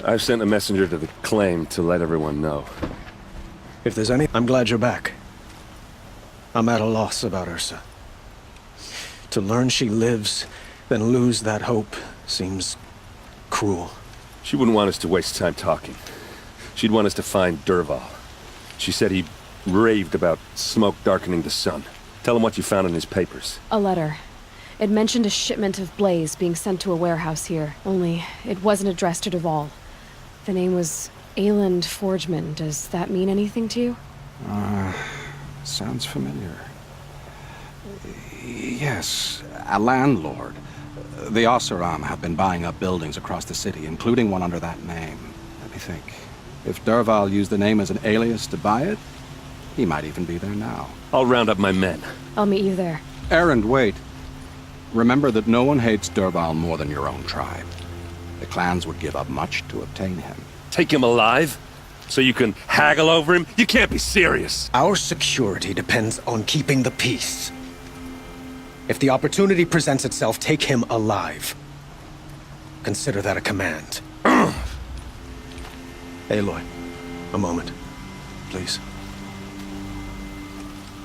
I've sent a messenger to the claim to let everyone know. If there's any, I'm glad you're back. I'm at a loss about Ursa. To learn she lives, then lose that hope, seems cruel. She wouldn't want us to waste time talking. She'd want us to find Dervahl. She said he raved about smoke darkening the sun. Tell him what you found in his papers. A letter. It mentioned a shipment of blaze being sent to a warehouse here, only it wasn't addressed to Dervahl. The name was Ayland Forgeman. Does that mean anything to you? Sounds familiar. Yes, a landlord. The Oseram have been buying up buildings across the city, including one under that name. Let me think. If Dervahl used the name as an alias to buy it, he might even be there now. I'll round up my men. I'll meet you there. Erend, wait. Remember that no one hates Dervahl more than your own tribe. The clans would give up much to obtain him. Take him alive? So you can haggle over him? You can't be serious. Our security depends on keeping the peace. If the opportunity presents itself, take him alive. Consider that a command. Aloy, a moment, please.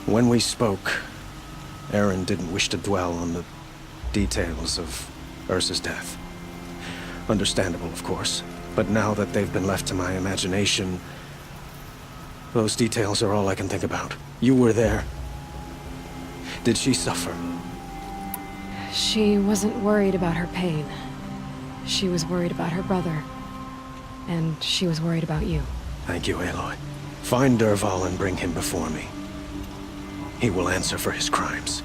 When we spoke, Erend didn't wish to dwell on the details of Ursa's death. Understandable, of course. But now that they've been left to my imagination, those details are all I can think about. You were there. Did she suffer? She wasn't worried about her pain. She was worried about her brother. And she was worried about you. Thank you, Aloy. Find Dervahl and bring him before me. He will answer for his crimes.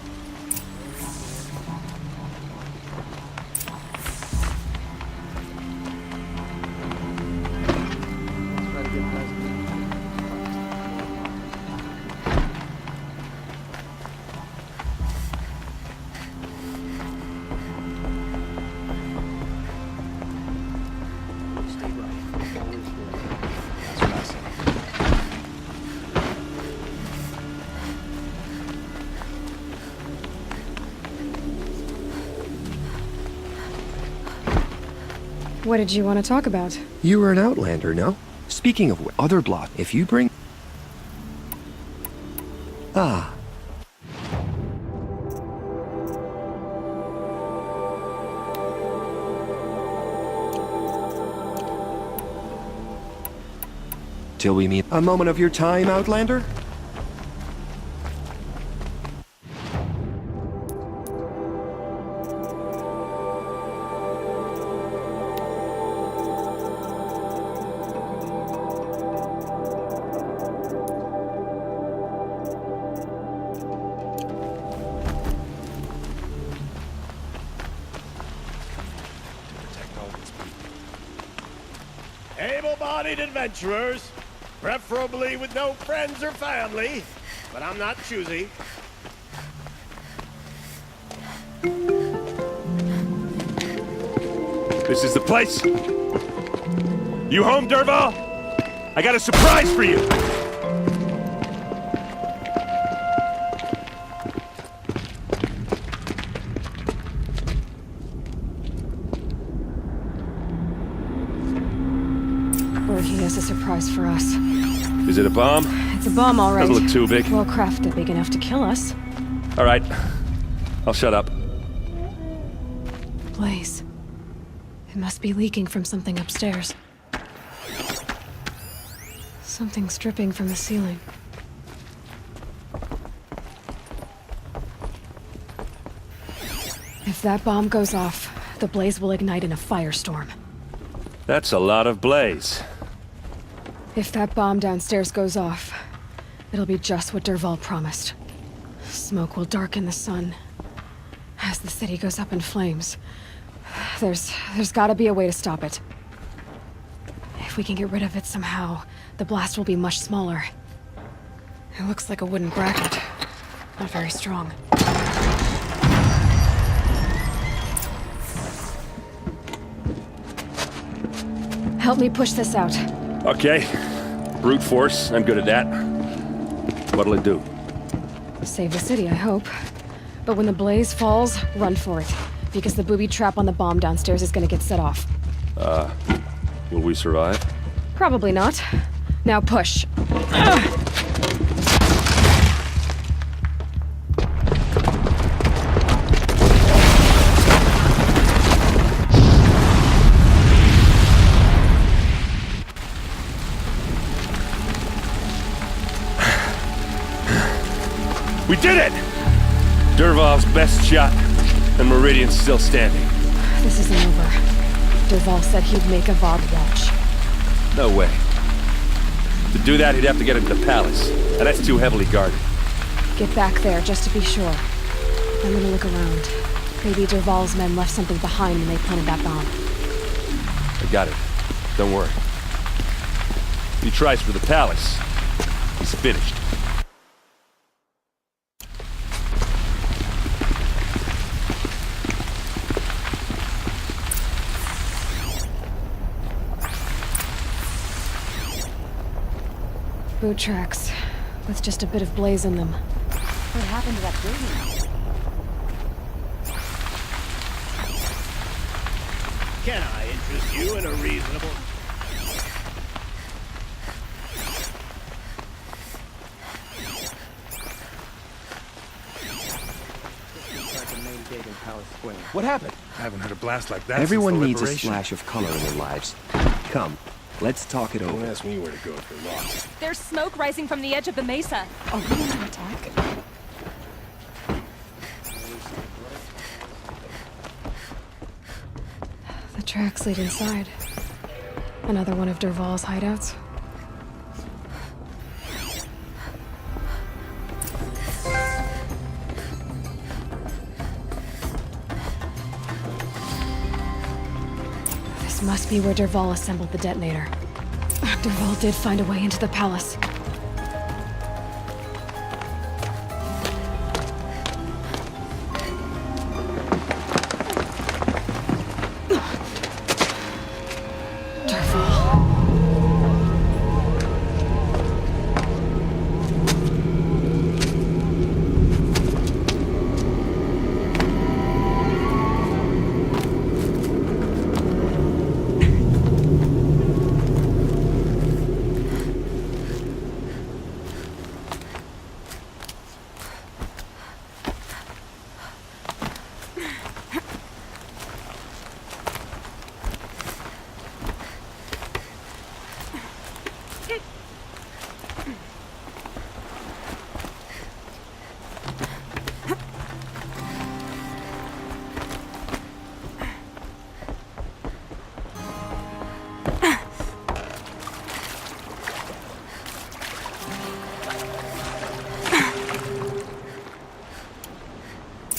What did you want to talk about? You were an outlander, no? Speaking of other blood, if you bring... Ah. Till we meet. A moment of your time, outlander? Able-bodied adventurers, preferably with no friends or family, but I'm not choosy. This is the place. You home, Dervahl? I got a surprise for you. Or he has a surprise for us. Is it a bomb? It's a bomb, all right. Doesn't look too big. Well crafted, big enough to kill us. All right. I'll shut up. Blaze. It must be leaking from something upstairs. Something's dripping from the ceiling. If that bomb goes off, the blaze will ignite in a firestorm. That's a lot of blaze. If that bomb downstairs goes off, it'll be just what Dervahl promised. Smoke will darken the sun. As the city goes up in flames, there's gotta be a way to stop it. If we can get rid of it somehow, the blast will be much smaller. It looks like a wooden bracket. Not very strong. Help me push this out. Okay. Brute force, I'm good at that. What'll it do? Save the city, I hope. But when the blaze falls, run for it. Because the booby trap on the bomb downstairs is gonna get set off. Will we survive? Probably not. Now push. We did it! Dervahl's best shot, and Meridian's still standing. This isn't over. Dervahl said he'd make Avad watch. No way. To do that, he'd have to get into the palace, and that's too heavily guarded. Get back there, just to be sure. I'm gonna look around. Maybe Dervahl's men left something behind when they planted that bomb. I got it. Don't worry. If he tries for the palace, he's finished. Boot tracks, with just a bit of blaze in them. What happened to that building? Can I interest you in a reasonable... What happened? I haven't heard a blast like that Everyone since the needs a Liberation. splash of color in their lives. Come, let's talk it Don't over. ask me where to go if you're lost. There's smoke rising from the edge of the mesa. Are we under attack? The tracks lead inside. Another one of Dervahl's hideouts. This must be where Dervahl assembled the detonator. Dervahl did find a way into the palace. Dervahl.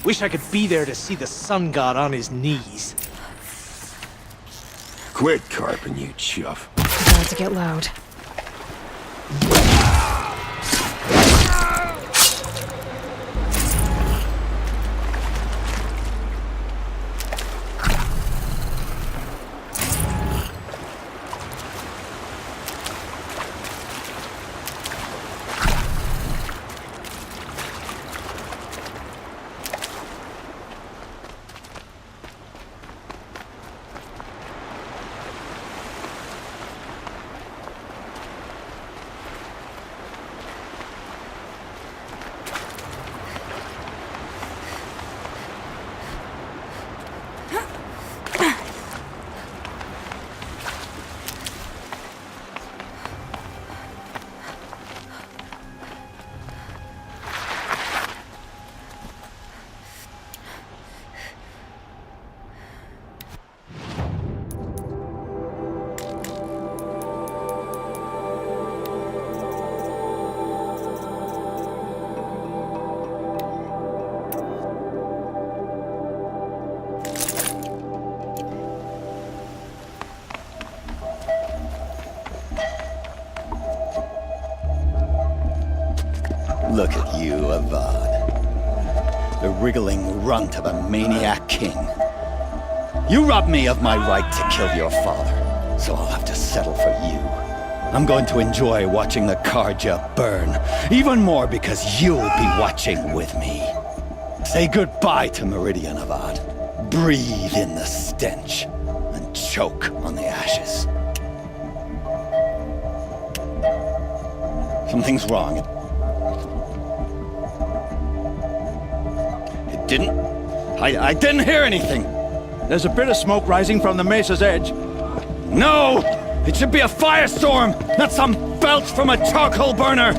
Wish I could be there to see the sun god on his knees. Quit carping, you chuff. About to get loud. Look at you, Avad. The wriggling runt of a maniac king. You robbed me of my right to kill your father, so I'll have to settle for you. I'm going to enjoy watching the Karja burn, even more because you'll be watching with me. Say goodbye to Meridian, Avad. Breathe in the stench, and choke on the ashes. Something's wrong. It didn't... I didn't hear anything. There's a bit of smoke rising from the mesa's edge. No! It should be a firestorm, not some belch from a charcoal burner!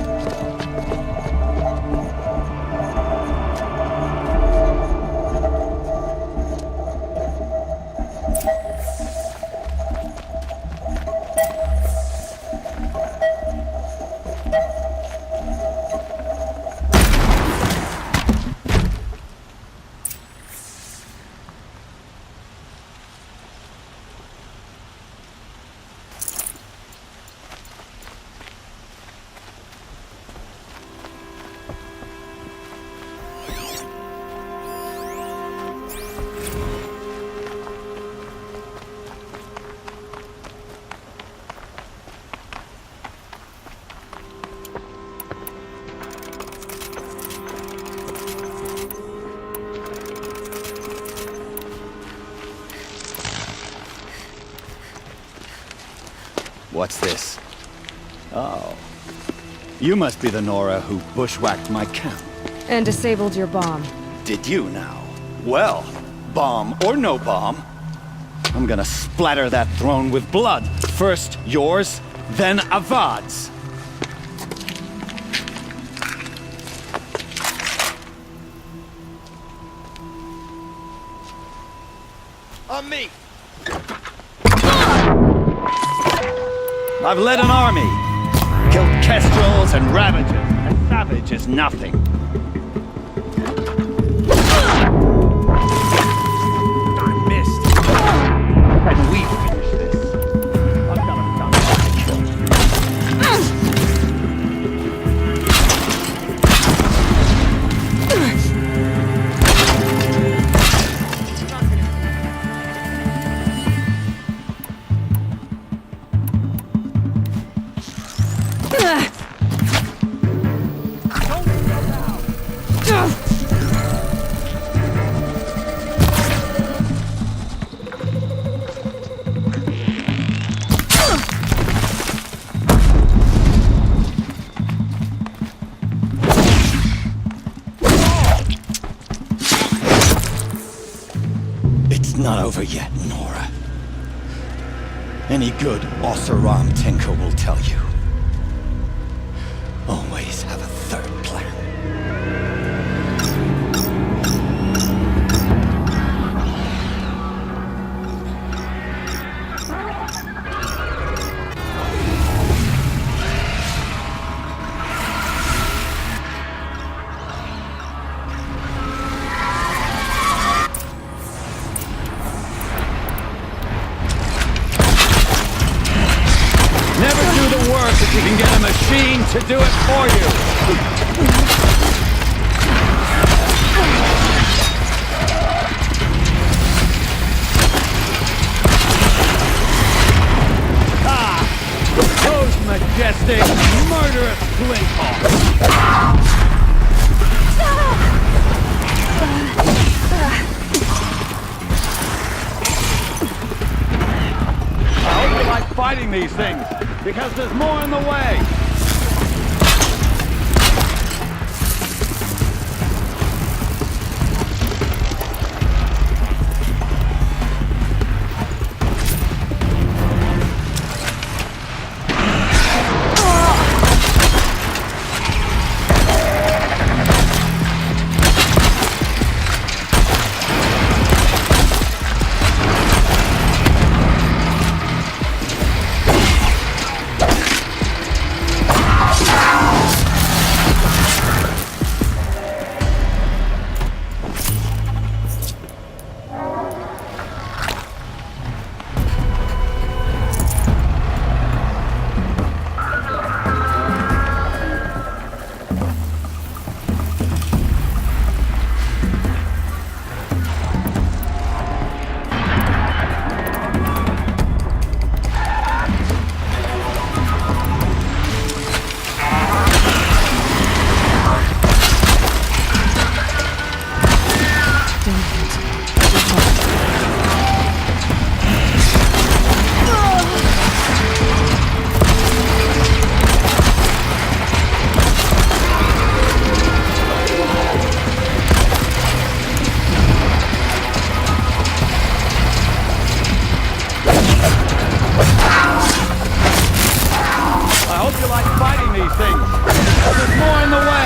What's this? Oh. You must be the Nora who bushwhacked my camp. And disabled your bomb. Did you now? Well, bomb or no bomb, I'm gonna splatter that throne with blood. First yours, then Avad's. On me! I've led an army. Killed kestrels and ravages. A savage is nothing. I missed. Can we finish this? I've got a gun to kill you. It's not over yet, Nora. Any good Oseram tinker will tell you. Always have a third plan. Never do the work if you can get a machine to do it for you. Ah! Those majestic, murderous flinthawks! I hope you like fighting these things, because there's more in the way. like fighting these things. There's more in the way.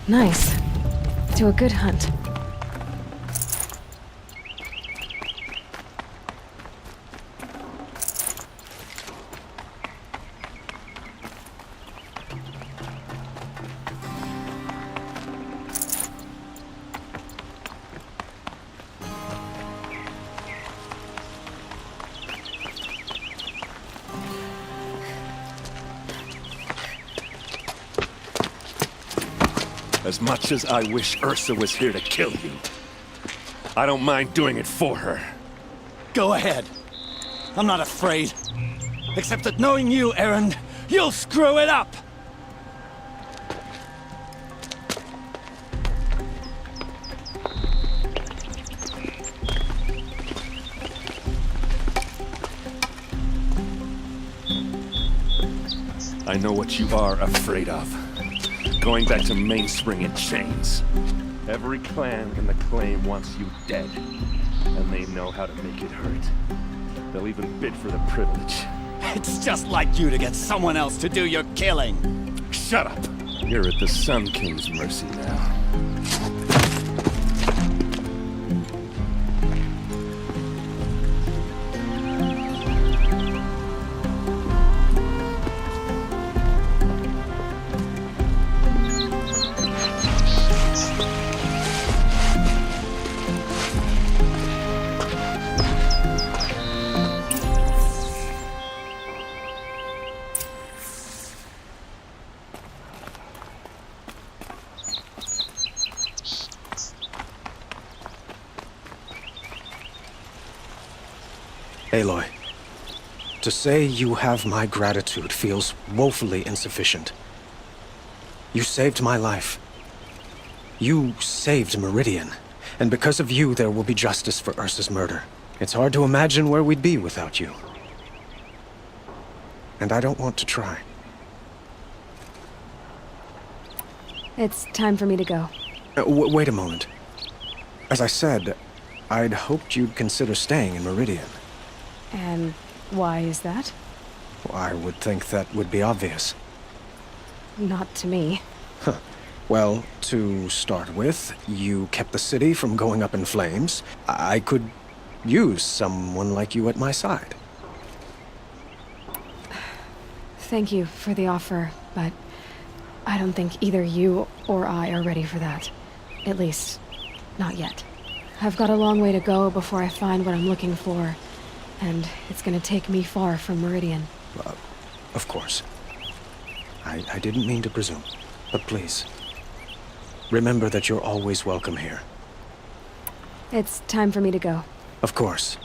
Nice. To a good hunt. As much as I wish Ursa was here to kill you, I don't mind doing it for her. Go ahead. I'm not afraid. Except that knowing you, Aaron, you'll screw it up! I know what you are afraid of. Going back to Mainspring in chains. Every clan in the claim wants you dead. And they know how to make it hurt. They'll even bid for the privilege. It's just like you to get someone else to do your killing. Shut up! You're at the Sun King's mercy now. Aloy, to say you have my gratitude feels woefully insufficient. You saved my life. You saved Meridian, and because of you there will be justice for Ursa's murder. It's hard to imagine where we'd be without you. And I don't want to try. It's time for me to go. Wait a moment. As I said, I'd hoped you'd consider staying in Meridian. And why is that? I would think that would be obvious. Not to me. Huh. Well, to start with, you kept the city from going up in flames. I could use someone like you at my side. Thank you for the offer, but I don't think either you or I are ready for that. At least, not yet. I've got a long way to go before I find what I'm looking for. And it's gonna take me far from Meridian. Of course. I didn't mean to presume. But please, Remember that you're always welcome here. It's time for me to go. Of course.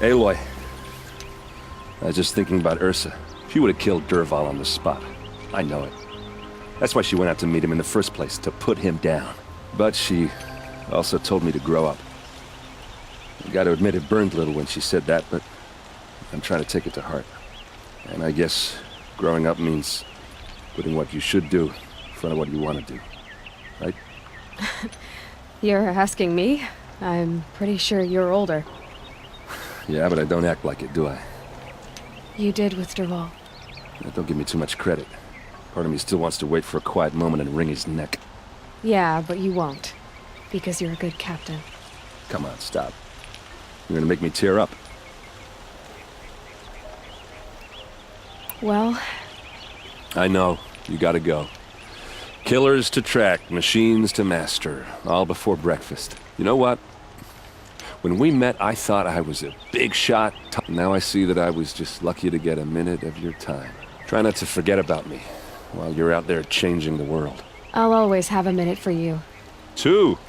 Aloy. I was just thinking about Ursa. She would have killed Dervahl on the spot. I know it. That's why she went out to meet him in the first place, to put him down. But she also told me to grow up. I gotta admit it burned a little when she said that, but I'm trying to take it to heart. And I guess growing up means putting what you should do in front of what you want to do. Right? You're asking me? I'm pretty sure you're older. Yeah, but I don't act like it, do I? You did with Dervahl. Don't give me too much credit. Part of me still wants to wait for a quiet moment and wring his neck. Yeah, but you won't. Because you're a good captain. Come on, stop. You're gonna make me tear up. Well... I know. You gotta go. Killers to track, machines to master. All before breakfast. You know what? When we met, I thought I was a big shot. Now I see that I was just lucky to get a minute of your time. Try not to forget about me while you're out there changing the world. I'll always have a minute for you. 2.